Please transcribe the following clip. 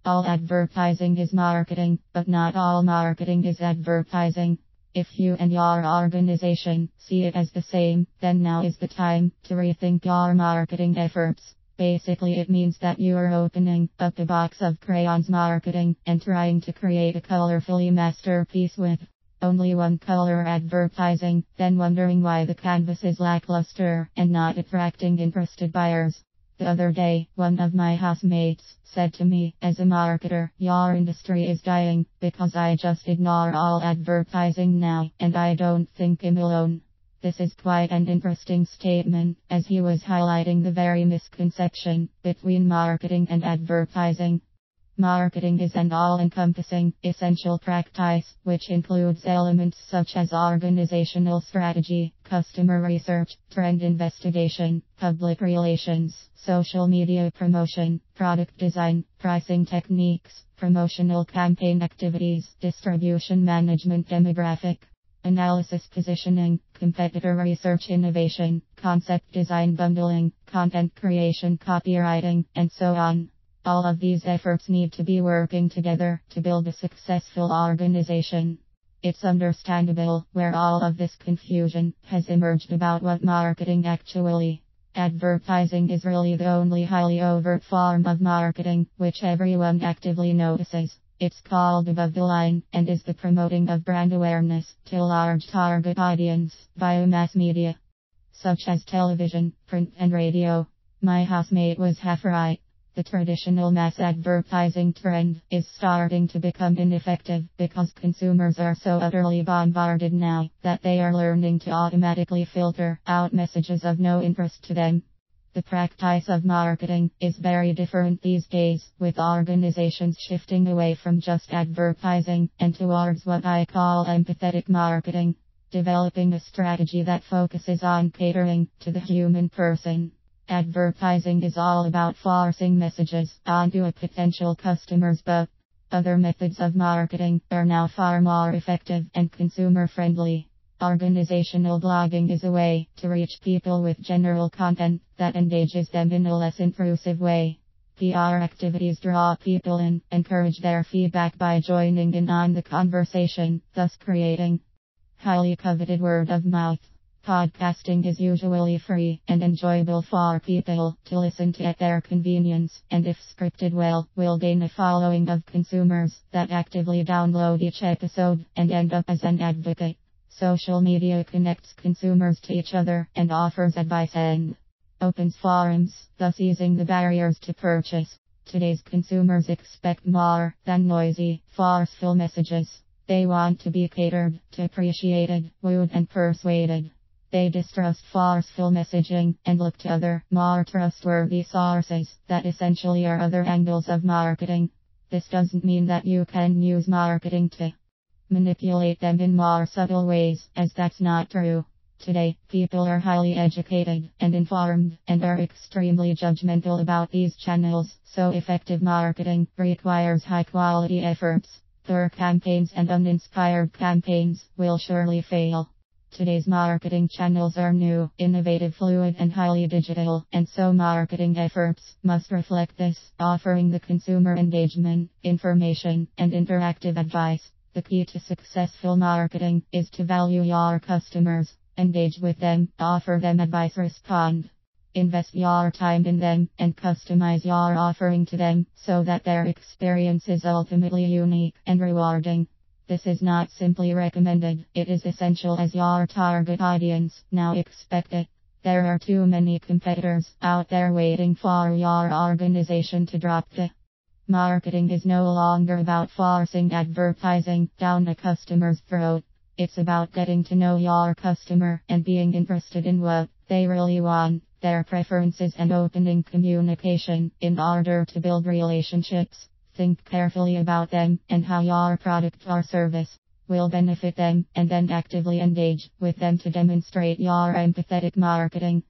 All advertising is marketing, but not all marketing is advertising. If you and your organization see it as the same, then now is the time to rethink your marketing efforts. Basically, it means that you are opening up a box of crayons marketing and trying to create a colorfully masterpiece with only one color advertising, then wondering why the canvas is lackluster and not attracting interested buyers. The other day, one of my housemates said to me, as a marketer, your industry is dying, because I just ignore all advertising now, and I don't think I'm alone. This is quite an interesting statement, as he was highlighting the very misconception between marketing and advertising. Marketing is an all-encompassing, essential practice, which includes elements such as organizational strategy, customer research, trend investigation, public relations, social media promotion, product design, pricing techniques, promotional campaign activities, distribution management, demographic analysis, positioning, competitor research, innovation, concept design, bundling, content creation, copywriting, and so on. All of these efforts need to be working together to build a successful organization. It's understandable where all of this confusion has emerged about what marketing actually. Advertising is really the only highly overt form of marketing which everyone actively notices. It's called above the line and is the promoting of brand awareness to a large target audience via mass media, such as television, print, and radio. My housemate was half right. The traditional mass advertising trend is starting to become ineffective because consumers are so utterly bombarded now that they are learning to automatically filter out messages of no interest to them. The practice of marketing is very different these days, with organizations shifting away from just advertising and towards what I call empathetic marketing, developing a strategy that focuses on catering to the human person. Advertising is all about forcing messages onto a potential customer's butt. Other methods of marketing are now far more effective and consumer-friendly. Organizational blogging is a way to reach people with general content that engages them in a less intrusive way. PR activities draw people in, encourage their feedback by joining in on the conversation, thus creating highly coveted word of mouth. Podcasting is usually free and enjoyable for people to listen to at their convenience, and if scripted well, will gain a following of consumers that actively download each episode and end up as an advocate. Social media connects consumers to each other and offers advice and opens forums, thus easing the barriers to purchase. Today's consumers expect more than noisy, forceful messages. They want to be catered to, appreciated, wooed, and persuaded. They distrust forceful messaging and look to other, more trustworthy sources that essentially are other angles of marketing. This doesn't mean that you can use marketing to manipulate them in more subtle ways, as that's not true. Today, people are highly educated and informed and are extremely judgmental about these channels, so effective marketing requires high-quality efforts. Poor campaigns and uninspired campaigns will surely fail. Today's marketing channels are new, innovative, fluid, and highly digital, and so marketing efforts must reflect this, offering the consumer engagement, information, and interactive advice. The key to successful marketing is to value your customers, engage with them, offer them advice, respond. Invest your time in them, and customize your offering to them so that their experience is ultimately unique and rewarding. This is not simply recommended, it is essential as your target audience now expect it. There are too many competitors out there waiting for your organization to drop the. Marketing is no longer about forcing advertising down a customer's throat. It's about getting to know your customer and being interested in what they really want, their preferences, and opening communication in order to build relationships. Think carefully about them and how your product or service will benefit them, and then actively engage with them to demonstrate your empathetic marketing.